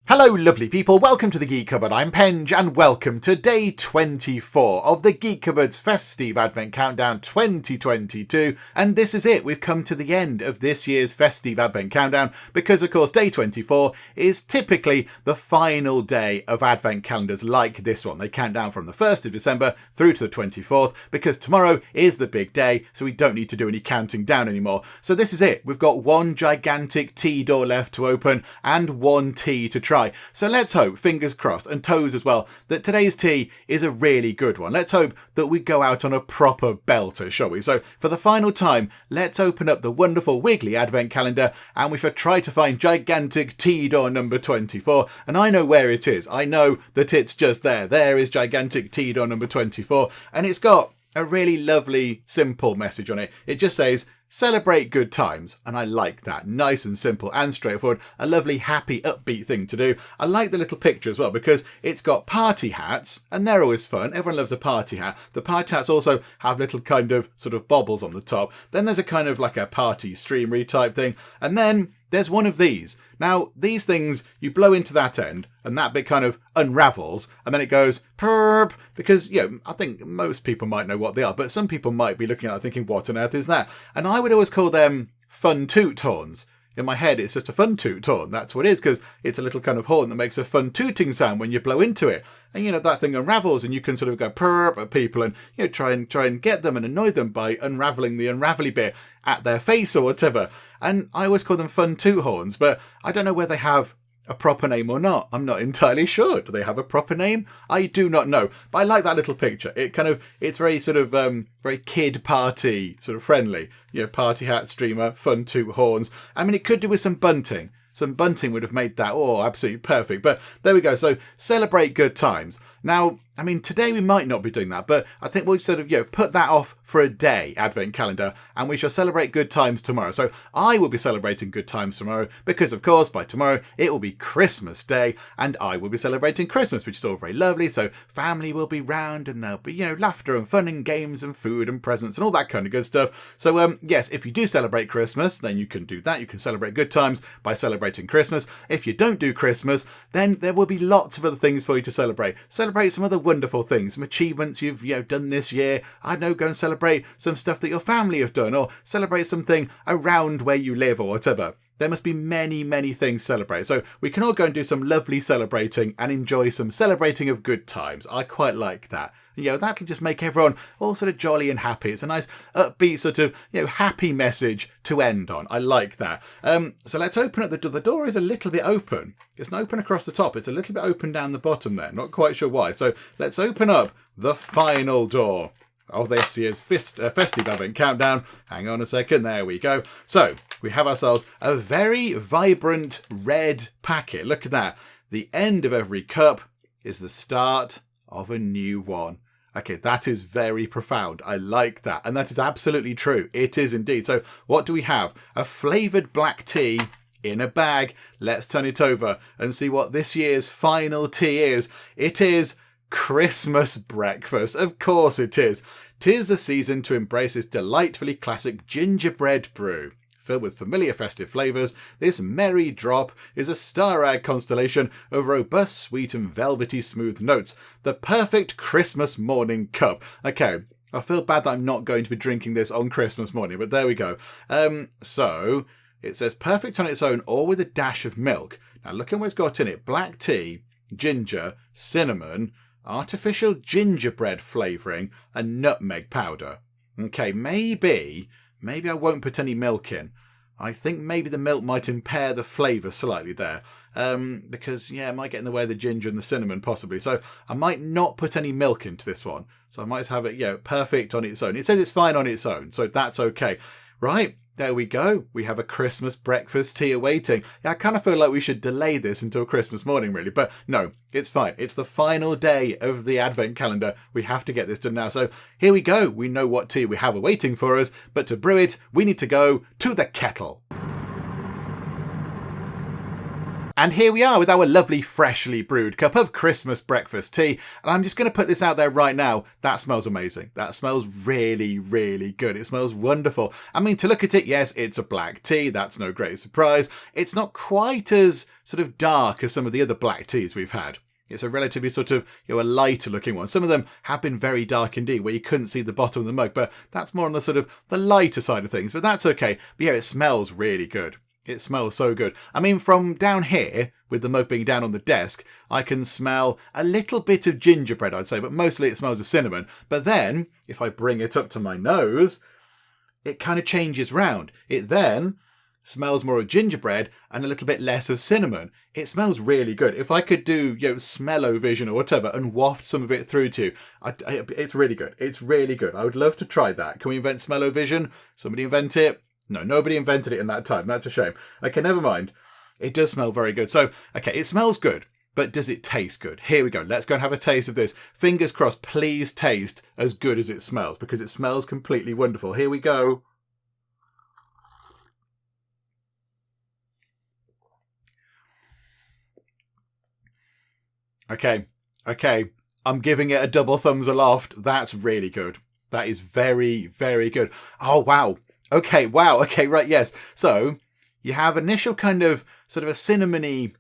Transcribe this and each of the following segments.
Hello lovely people, welcome to the Geek Cupboard. I'm Penge and welcome to day 24 of the Geek Cupboard's Fes-tea-ve Advent Countdown 2022, and this is it. We've come to the end of this year's Fes-tea-ve Advent Countdown because of course day 24 is typically the final day of Advent calendars like this one. They count down from the 1st of December through to the 24th because tomorrow is the big day, so we don't need to do any counting down anymore. So this is it. We've got one gigantic tea door left to open and one tea to try. So let's hope, fingers crossed, and toes as well, that today's tea is a really good one. Let's hope that we go out on a proper belter, shall we? So for the final time, let's open up the wonderful wiggly advent calendar and we shall try to find gigantic tea door number 24. And I know where it is. I know that it's just there. There is gigantic tea door number 24. And it's got a really lovely, simple message on it. It just says, celebrate good times, and I like that. Nice and simple and straightforward. A lovely, happy, upbeat thing to do. I like the little picture as well because it's got party hats, and they're always fun. Everyone loves a party hat. The party hats also have little kind of sort of bobbles on the top. Then there's a kind of like a party streamery type thing, and then there's one of these. Now, these things, you blow into that end, and that bit kind of unravels, and then it goes perp, because, I think most people might know what they are, but some people might be looking at it thinking, what on earth is that? And I would always call them fun toot horns. In my head, it's just a fun toot horn. That's what it is, because it's a little kind of horn that makes a fun tooting sound when you blow into it. And, that thing unravels, and you can sort of go perp at people and, try and get them and annoy them by unraveling the unravelly bit at their face or whatever. And I always call them fun toot horns, but I don't know whether they have a proper name or not. I'm not entirely sure. Do they have a proper name? I do not know. But I like that little picture. It's very sort of very kid party sort of friendly. Party hat, streamer, fun toot horns. I mean, it could do with some bunting. Some bunting would have made that, absolutely perfect. But there we go. So celebrate good times. Now, I mean, today we might not be doing that, but I think we'll sort of, put that off for a day, Advent calendar, and we shall celebrate good times tomorrow. So I will be celebrating good times tomorrow because, of course, by tomorrow it will be Christmas Day, and I will be celebrating Christmas, which is all very lovely. So family will be round, and there'll be, laughter and fun and games and food and presents and all that kind of good stuff. So, yes, if you do celebrate Christmas, then you can do that. You can celebrate good times by celebrating Christmas. If you don't do Christmas, then there will be lots of other things for you to celebrate. Celebrate some other wonderful things, some achievements you've done this year. I don't know, go and celebrate some stuff that your family have done, or celebrate something around where you live or whatever. There must be many, many things to celebrate. So we can all go and do some lovely celebrating and enjoy some celebrating of good times. I quite like that. That'll just make everyone all sort of jolly and happy. It's a nice upbeat sort of, happy message to end on. I like that. So let's open up the door. The door is a little bit open. It's not open across the top. It's a little bit open down the bottom there. Not quite sure why. So let's open up the final door of this year's Fes-tea-ve Advent Countdown. Hang on a second. There we go. So we have ourselves a very vibrant red packet. Look at that. The end of every cup is the start of a new one. Okay, that is very profound. I like that. And that is absolutely true. It is indeed. So what do we have? A flavoured black tea in a bag. Let's turn it over and see what this year's final tea is. It is Christmas breakfast. Of course it is. 'Tis the season to embrace this delightfully classic gingerbread brew. Filled with familiar festive flavours, this merry drop is a star-eyed constellation of robust, sweet and velvety smooth notes. The perfect Christmas morning cup. Okay, I feel bad that I'm not going to be drinking this on Christmas morning, but there we go. So it says perfect on its own or with a dash of milk. Now look at what it's got in it. Black tea, ginger, cinnamon, artificial gingerbread flavouring and nutmeg powder. Okay, maybe I won't put any milk in. I think maybe the milk might impair the flavour slightly there. Because, it might get in the way of the ginger and the cinnamon possibly. So I might not put any milk into this one. So I might have it, perfect on its own. It says it's fine on its own, so that's okay. Right, there we go. We have a Christmas breakfast tea awaiting. I kind of feel like we should delay this until Christmas morning, really. But no, it's fine. It's the final day of the Advent calendar. We have to get this done now. So here we go. We know what tea we have awaiting for us. But to brew it, we need to go to the kettle. And here we are with our lovely freshly brewed cup of Christmas breakfast tea. And I'm just going to put this out there right now. That smells amazing. That smells really, really good. It smells wonderful. I mean, to look at it, yes, it's a black tea. That's no great surprise. It's not quite as sort of dark as some of the other black teas we've had. It's a relatively sort of, a lighter looking one. Some of them have been very dark indeed, where you couldn't see the bottom of the mug, but that's more on the sort of the lighter side of things. But that's okay. But yeah, it smells really good. It smells so good. I mean, from down here, with the mug being down on the desk, I can smell a little bit of gingerbread, I'd say, but mostly it smells of cinnamon. But then, if I bring it up to my nose, it kind of changes round. It then smells more of gingerbread and a little bit less of cinnamon. It smells really good. If I could do, smell-o-vision or whatever and waft some of it through to you, it's really good. It's really good. I would love to try that. Can we invent smell-o-vision? Somebody invent it? No, nobody invented it in that time. That's a shame. Okay, never mind. It does smell very good. So, okay, it smells good, but does it taste good? Here we go. Let's go and have a taste of this. Fingers crossed, please taste as good as it smells, because it smells completely wonderful. Here we go. Okay. I'm giving it a double thumbs aloft. That's really good. That is very, very good. Oh, wow. Okay, wow. Okay, right, yes. So you have initial kind of sort of a cinnamony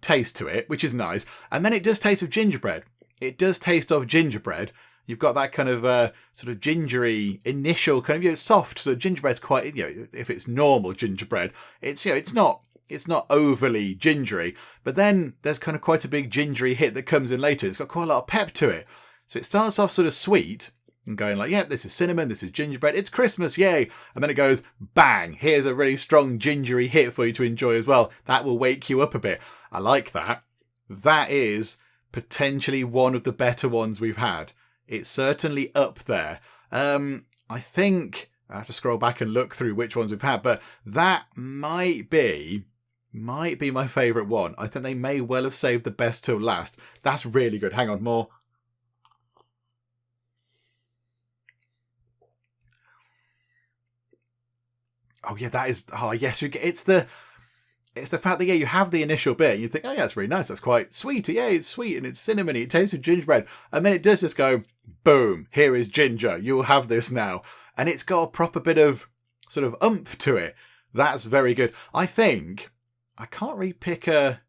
taste to it, which is nice. And then it does taste of gingerbread. It does taste of gingerbread. You've got that kind of sort of gingery initial kind of, soft. So gingerbread's quite, if it's normal gingerbread, it's not overly gingery. But then there's kind of quite a big gingery hit that comes in later. It's got quite a lot of pep to it. So it starts off sort of sweet and going like, this is cinnamon, this is gingerbread, it's Christmas, yay. And then it goes, bang, here's a really strong gingery hit for you to enjoy as well. That will wake you up a bit. I like that. That is potentially one of the better ones we've had. It's certainly up there. I think I have to scroll back and look through which ones we've had, but that might be my favourite one. I think they may well have saved the best till last. That's really good. Hang on, more. Oh yeah, that is. Oh yes, it's the fact that you have the initial bit. And you think, it's really nice. That's quite sweet. Yeah, it's sweet and it's cinnamony. It tastes of gingerbread, and then it does just go, boom. Here is ginger. You will have this now, and it's got a proper bit of sort of oomph to it. That's very good. I think I can't really pick a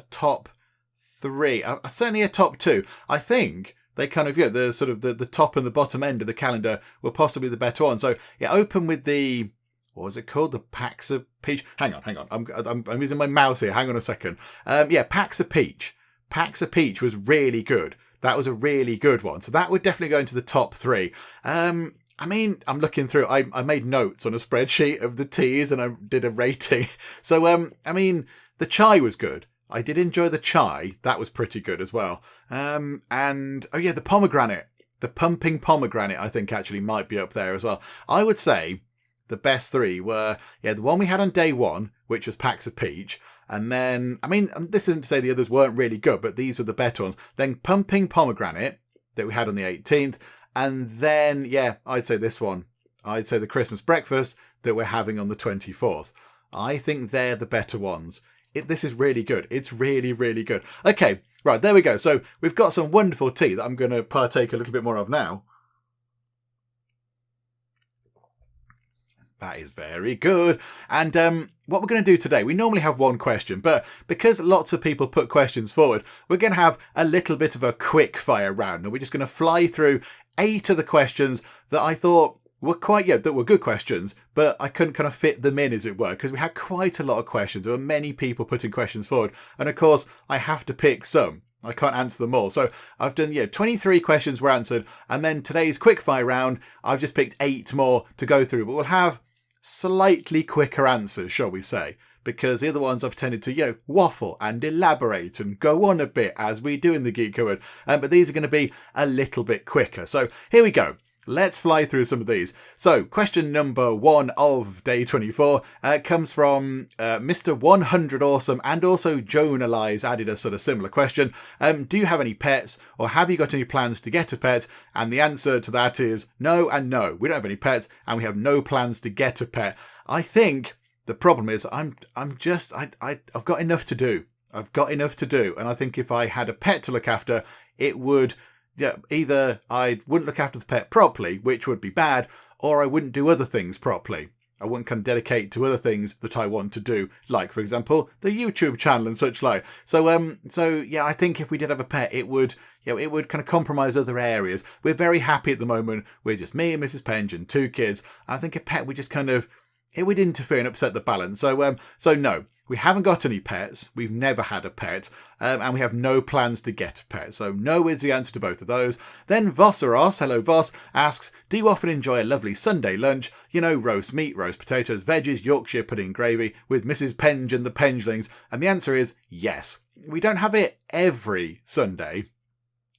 top three. Certainly a top two. I think they kind of the sort of the top and the bottom end of the calendar were possibly the better one. So open with the. What was it called? The Packs of Peach. Hang on. I'm using my mouse here. Hang on a second. Packs of Peach. Packs of Peach was really good. That was a really good one. So that would definitely go into the top three. I mean, I'm looking through. I made notes on a spreadsheet of the teas and I did a rating. So, I mean, the chai was good. I did enjoy the chai. That was pretty good as well. The pomegranate. The pumping pomegranate, I think, actually might be up there as well. I would say the best three were, the one we had on day one, which was Packs of Peach. And then, I mean, this isn't to say the others weren't really good, but these were the better ones. Then Pumping Pomegranate that we had on the 18th. And then, I'd say this one. I'd say the Christmas breakfast that we're having on the 24th. I think they're the better ones. This is really good. It's really, really good. Okay, right, there we go. So we've got some wonderful tea that I'm going to partake a little bit more of now. That is very good. And what we're going to do today, we normally have one question, but because lots of people put questions forward, we're going to have a little bit of a quick fire round. And we're just going to fly through 8 of the questions that I thought were that were good questions, but I couldn't kind of fit them in, as it were, because we had quite a lot of questions. There were many people putting questions forward. And of course, I have to pick some. I can't answer them all. So I've done, 23 questions were answered. And then today's quick fire round, I've just picked 8 more to go through, but we'll have slightly quicker answers, shall we say, because the other ones I've tended to, waffle and elaborate and go on a bit as we do in the Geek Cupboard, but these are going to be a little bit quicker. So here we go. Let's fly through some of these. So question number 1 of day 24 comes from Mr. 100 Awesome, and also Joan Elias added a sort of similar question. Do you have any pets, or have you got any plans to get a pet? And the answer to that is no and no. We don't have any pets and we have no plans to get a pet. I think The problem is I've got enough to do. I've got enough to do. And I think if I had a pet to look after, it would, yeah, either I wouldn't look after the pet properly, which would be bad, or I wouldn't do other things properly. I wouldn't kind of dedicate to other things that I want to do, like, for example, the YouTube channel and such like. So yeah, I think if we did have a pet, it would kind of compromise other areas. We're very happy at the moment with just me and Mrs. Penge and 2 kids. I think a pet would just kind of, it would interfere and upset the balance. So no, we haven't got any pets. We've never had a pet, and we have no plans to get a pet. So no is the answer to both of those. Then Vosseros, hello Voss, asks, do you often enjoy a lovely Sunday lunch? You know, roast meat, roast potatoes, veggies, Yorkshire pudding gravy with Mrs. Penge and the Pengelings? And the answer is yes. We don't have it every Sunday.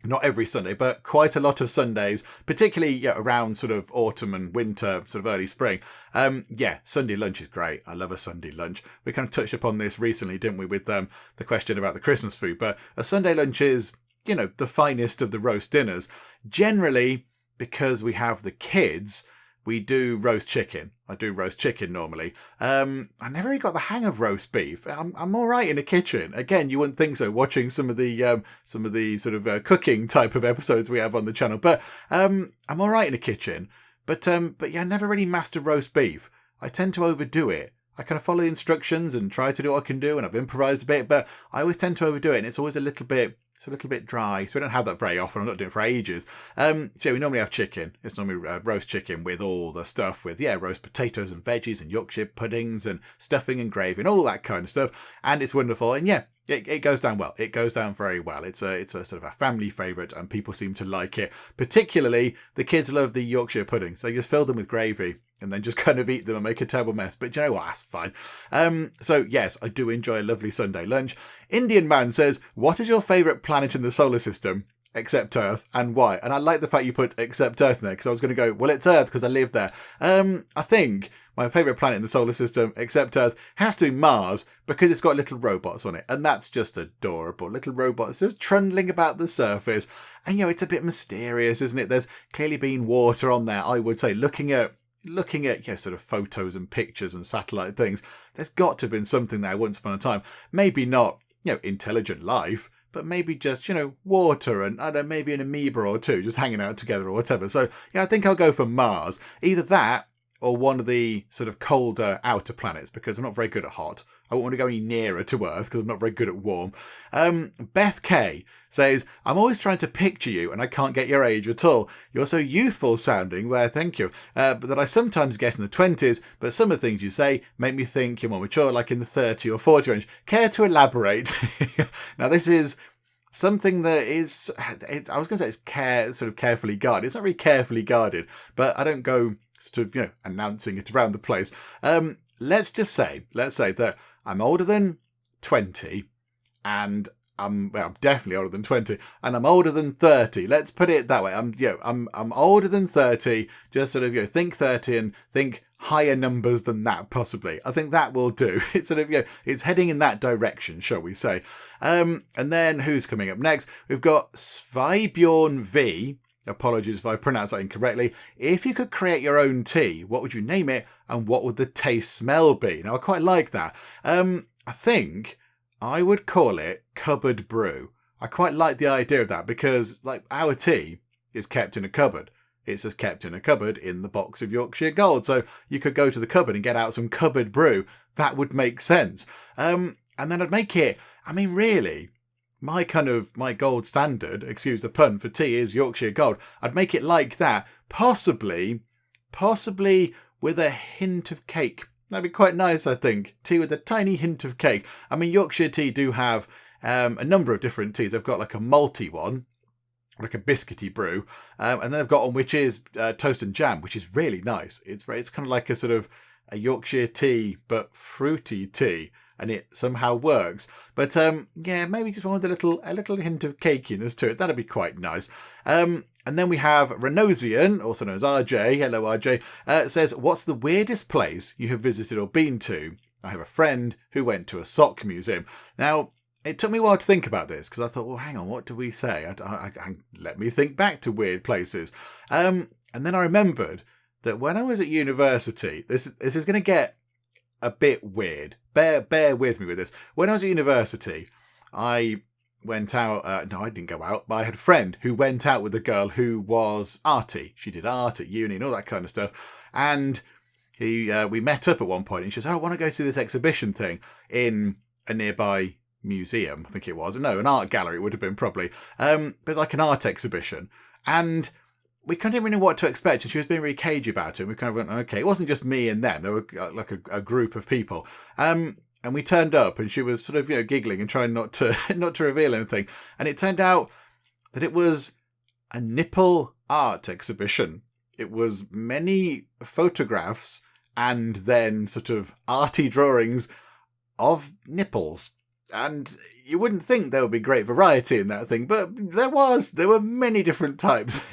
Not every Sunday, but quite a lot of Sundays, particularly around sort of autumn and winter, sort of early spring. Yeah, Sunday lunch is great. I love a Sunday lunch. We kind of touched upon this recently, didn't we, with the question about the Christmas food. But a Sunday lunch is, the finest of the roast dinners. Generally, because we have the kids, we do roast chicken. I do roast chicken normally. I never really got the hang of roast beef. I'm all right in the kitchen. Again, you wouldn't think so watching some of the sort of cooking type of episodes we have on the channel. But I'm all right in the kitchen. But yeah, I never really mastered roast beef. I tend to overdo it. I kind of follow the instructions and try to do what I can do, and I've improvised a bit. But I always tend to overdo it, and it's always a little bit dry, so we don't have that very often. I'm not doing it for ages. So we normally have chicken. It's normally roast chicken with all the stuff, with roast potatoes and veggies and Yorkshire puddings and stuffing and gravy and all that kind of stuff. And it's wonderful. And yeah, it goes down well. It goes down very well. It's a sort of a family favourite, and people seem to like it. Particularly the kids love the Yorkshire puddings. So you just fill them with gravy and then just kind of eat them and make a terrible mess. But you know what? That's fine. So yes, I do enjoy a lovely Sunday lunch. Indian Man says, what is your favourite planet in the solar system? Except Earth, and why? And I like the fact you put except Earth in there, because I was going to go, well, it's Earth because I live there. I think my favourite planet in the solar system, except Earth, has to be Mars, because it's got little robots on it, and that's just adorable. Little robots just trundling about the surface. And, it's a bit mysterious, isn't it? There's clearly been water on there, I would say. Looking at sort of photos and pictures and satellite things, there's got to have been something there once upon a time. Maybe not, intelligent life, but maybe just, water and, I don't know, maybe an amoeba or two just hanging out together or whatever. So, I think I'll go for Mars. Either that or one of the sort of colder outer planets, because I'm not very good at hot. I won't want to go any nearer to Earth because I'm not very good at warm. Beth K says, I'm always trying to picture you and I can't get your age at all. You're so youthful sounding, well, thank you. But that I sometimes guess in the 20s, but some of the things you say make me think you're more mature, like in the 30 or 40 range. Care to elaborate? Now, this is something that is, I was going to say it's sort of carefully guarded. It's not really carefully guarded, but I don't go sort of, announcing it around the place. Let's say that I'm older than 20, and I'm definitely older than 20, and I'm older than 30. Let's put it that way. I'm older than 30. Just sort of, think 30 and think higher numbers than that, possibly. I think that will do. It's sort of, it's heading in that direction, shall we say. And then who's coming up next? We've got Svibjorn V. Apologies if I pronounce that incorrectly. If you could create your own tea, what would you name it, and what would the taste smell be? Now, I quite like that. I think I would call it cupboard brew. I quite like the idea of that, because like our tea is kept in a cupboard. It's just kept in a cupboard in the box of Yorkshire Gold. So you could go to the cupboard and get out some cupboard brew. That would make sense. And then I'd make it, really, my gold standard, excuse the pun, for tea is Yorkshire Gold. I'd make it like that, possibly with a hint of cake. That'd be quite nice, I think. Tea with a tiny hint of cake. Yorkshire tea do have a number of different teas. They've got like a malty one, like a biscuity brew, and then they've got one which is toast and jam, which is really nice. It's kind of like a sort of a Yorkshire tea, but fruity tea. And it somehow works. But maybe just one with a little hint of cakiness to it. That'd be quite nice. And then we have Renosian, also known as RJ. Hello, RJ. Says, what's the weirdest place you have visited or been to? I have a friend who went to a sock museum. Now, it took me a while to think about this, because I thought, well, hang on, what do we say? Let me think back to weird places. And then I remembered that when I was at university, this is going to get a bit weird. Bear with me with this. When I was at university, I went out. No, I didn't go out. But I had a friend who went out with a girl who was arty. She did art at uni and all that kind of stuff. And we met up at one point, and she said, "Oh, I want to go to this exhibition thing in a nearby museum." I think it was. No, an art gallery it would have been probably. But it's like an art exhibition. And we kind of didn't really know what to expect, and she was being really cagey about it. And we kind of went, okay, it wasn't just me and them. There were like a group of people. And we turned up, and she was sort of, giggling and trying not to reveal anything. And it turned out that it was a nipple art exhibition. It was many photographs and then sort of arty drawings of nipples. And you wouldn't think there would be great variety in that thing, but there was. There were many different types.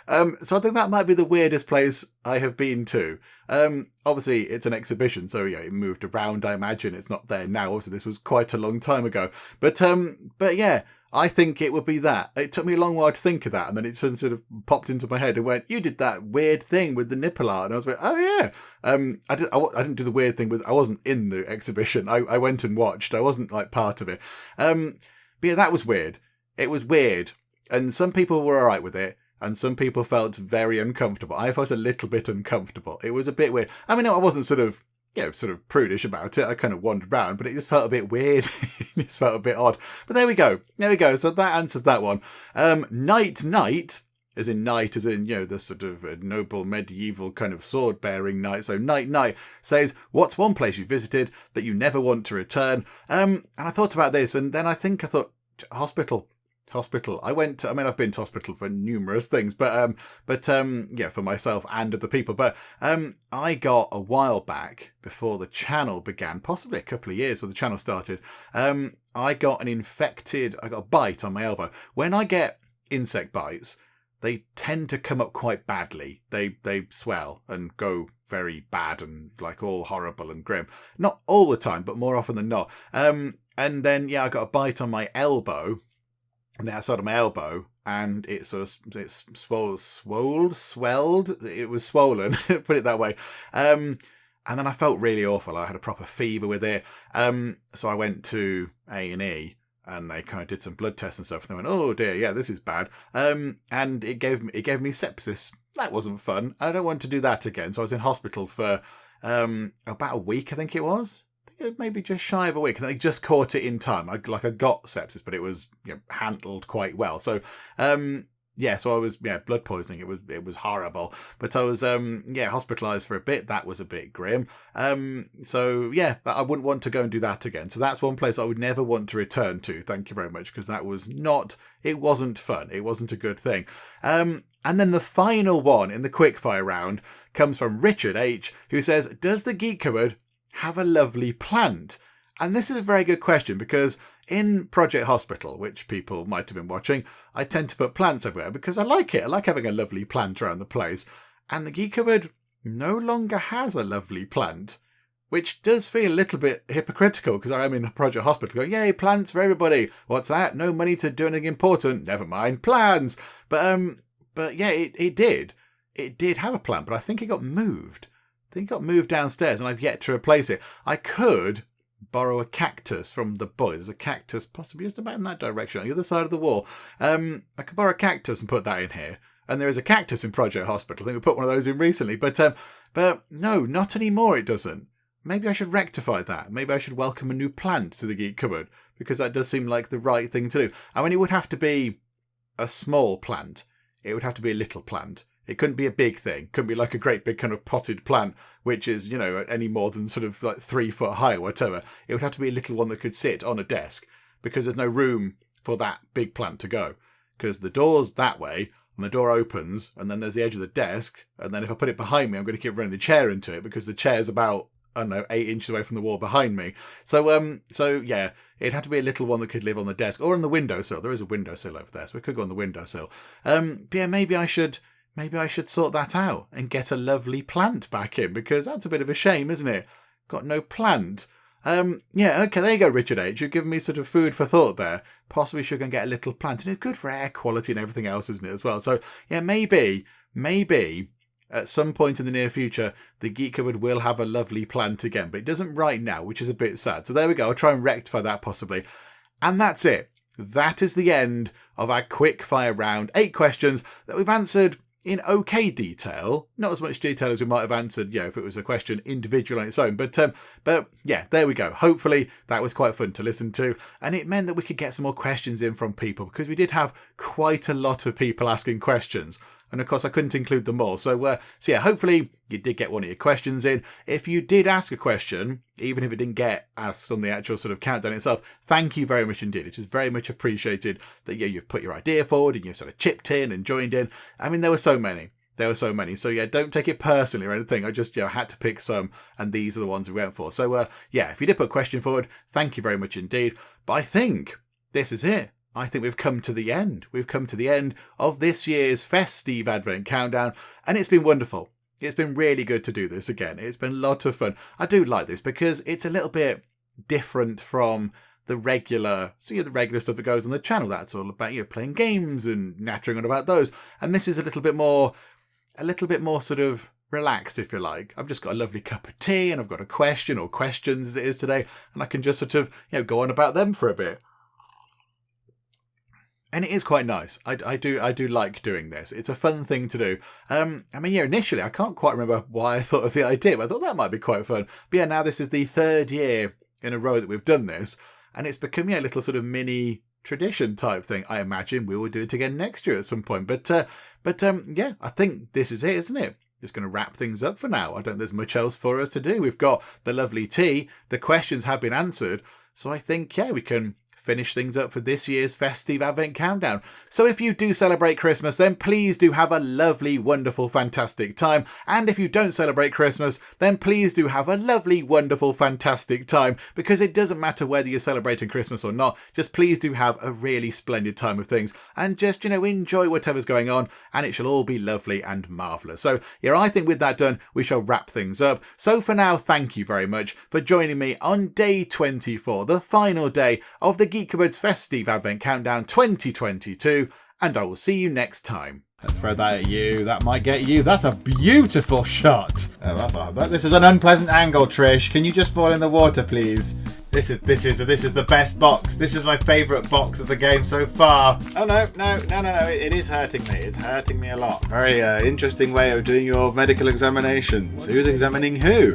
So I think that might be the weirdest place I have been to. Obviously, it's an exhibition, so it moved around, I imagine. It's not there now. Obviously, this was quite a long time ago. But yeah, I think it would be that. It took me a long while to think of that, and then it sort of popped into my head and went, "You did that weird thing with the nipple art," and I was like, "Oh yeah." I didn't do the weird thing with. I wasn't in the exhibition. I went and watched. I wasn't like part of it. But yeah, that was weird. It was weird, and some people were all right with it, and some people felt very uncomfortable. I felt a little bit uncomfortable. It was a bit weird. I mean, I wasn't sort of prudish about it. I kind of wandered around, but it just felt a bit weird. It just felt a bit odd. But there we go. So that answers that one. Knight, as in the sort of noble medieval kind of sword-bearing knight. So Knight says, "What's one place you visited that you never want to return?" And I thought about this, and then I thought hospital. I've been to hospital for numerous things, but for myself and other people. But I got a while back, before the channel began, possibly a couple of years before the channel started, I got a bite on my elbow. When I get insect bites, they tend to come up quite badly. They swell and go very bad and like all horrible and grim. Not all the time, but more often than not. And then I got a bite on my elbow. On the outside of my elbow, and it swelled. It was swollen, put it that way. And then I felt really awful. I had a proper fever with it. So I went to A&E, and they kind of did some blood tests and stuff. And they went, "Oh dear, yeah, this is bad." And it gave me sepsis. That wasn't fun. I don't want to do that again. So I was in hospital for about a week, I think it was. Maybe just shy of a week, and they just caught it in time. I got sepsis, but it was handled quite well. So so I was blood poisoning. It was horrible, but I was hospitalised for a bit. That was a bit grim. I wouldn't want to go and do that again. So that's one place I would never want to return to. Thank you very much, because that was it wasn't fun. It wasn't a good thing. And then the final one in the quickfire round comes from Richard H, who says, "Does the Geek Cupboard have a lovely plant?" And this is a very good question, because in Project Hospital, which people might have been watching, I tend to put plants everywhere because I like it. I like having a lovely plant around the place. And the Geek Cupboard no longer has a lovely plant, which does feel a little bit hypocritical, because I'm in Project Hospital going, "Yay, plants for everybody. What's that? No money to do anything important. Never mind, plans." But yeah, it did. It did have a plant, but I think it got moved. I think it got moved downstairs, and I've yet to replace it. I could borrow a cactus from the boys. There's a cactus possibly just about in that direction, on the other side of the wall. I could borrow a cactus and put that in here. And there is a cactus in Project Hospital. I think we put one of those in recently. But no, not anymore, it doesn't. Maybe I should rectify that. Maybe I should welcome a new plant to the Geek Cupboard, because that does seem like the right thing to do. I mean, it would have to be a small plant. It would have to be a little plant. It couldn't be a big thing. Couldn't be like a great big kind of potted plant, which is, any more than sort of like 3 foot high or whatever. It would have to be a little one that could sit on a desk, because there's no room for that big plant to go. Because the door's that way, and the door opens, and then there's the edge of the desk, and then if I put it behind me, I'm going to keep running the chair into it, because the chair's about, 8 inches away from the wall behind me. So yeah, it'd have to be a little one that could live on the desk, or on the windowsill. There is a windowsill over there, so it could go on the windowsill. But yeah, maybe I should sort that out and get a lovely plant back in, because that's a bit of a shame, isn't it? Got no plant. Okay, there you go, Richard H. You've given me sort of food for thought there. Possibly should go and get a little plant. And it's good for air quality and everything else, isn't it, as well? So, yeah, maybe at some point in the near future, the Geek Cupboard will have a lovely plant again, but it doesn't right now, which is a bit sad. So there we go. I'll try and rectify that possibly. And that's it. That is the end of our quick fire round. 8 questions that we've answered in okay detail. Not as much detail as we might have answered, if it was a question individual on its own. But yeah, there we go. Hopefully that was quite fun to listen to. And it meant that we could get some more questions in from people, because we did have quite a lot of people asking questions. And of course, I couldn't include them all. So yeah, hopefully you did get one of your questions in. If you did ask a question, even if it didn't get asked on the actual sort of countdown itself, thank you very much indeed. It is very much appreciated that you've put your idea forward and you've sort of chipped in and joined in. I mean, there were so many. So yeah, don't take it personally or anything. I just had to pick some, and these are the ones we went for. So yeah, if you did put a question forward, thank you very much indeed. But I think this is it. I think we've come to the end. We've come to the end of this year's Fes-tea-ve Advent Countdown, and it's been wonderful. It's been really good to do this again. It's been a lot of fun. I do like this because it's a little bit different from the regular, the regular stuff that goes on the channel. That's all about playing games and nattering on about those. And this is a little bit more sort of relaxed, if you like. I've just got a lovely cup of tea, and I've got a question or questions as it is today, and I can just sort of go on about them for a bit. And it is quite nice. I do like doing this. It's a fun thing to do. I mean, initially I can't quite remember why I thought of the idea, but I thought that might be quite fun. But yeah, now this is the 3rd year in a row that we've done this, and it's become a little sort of mini tradition type thing. I imagine we will do it again next year at some point. But yeah, I think this is it, isn't it? Just going to wrap things up for now. I don't think there's much else for us to do. We've got the lovely tea. The questions have been answered. So I think, we can finish things up for this year's Fes-tea-ve Advent Countdown. So if you do celebrate Christmas, then please do have a lovely, wonderful, fantastic time. And if you don't celebrate Christmas, then please do have a lovely, wonderful, fantastic time, because it doesn't matter whether you're celebrating Christmas or not. Just please do have a really splendid time of things, and just, enjoy whatever's going on, and it shall all be lovely and marvellous. So yeah, I think with that done, we shall wrap things up. So for now, thank you very much for joining me on day 24, the final day of the Geek Cupboard's Fes-tea-ve Advent Countdown 2022, and I will see you next time. Let's throw that at you. That might get you. That's a beautiful shot. Oh, this is an unpleasant angle, Trish. Can you just fall in the water, please? This is the best box. This is my favourite box of the game so far. Oh no! It is hurting me. It's hurting me a lot. Very interesting way of doing your medical examinations. Who's examining who?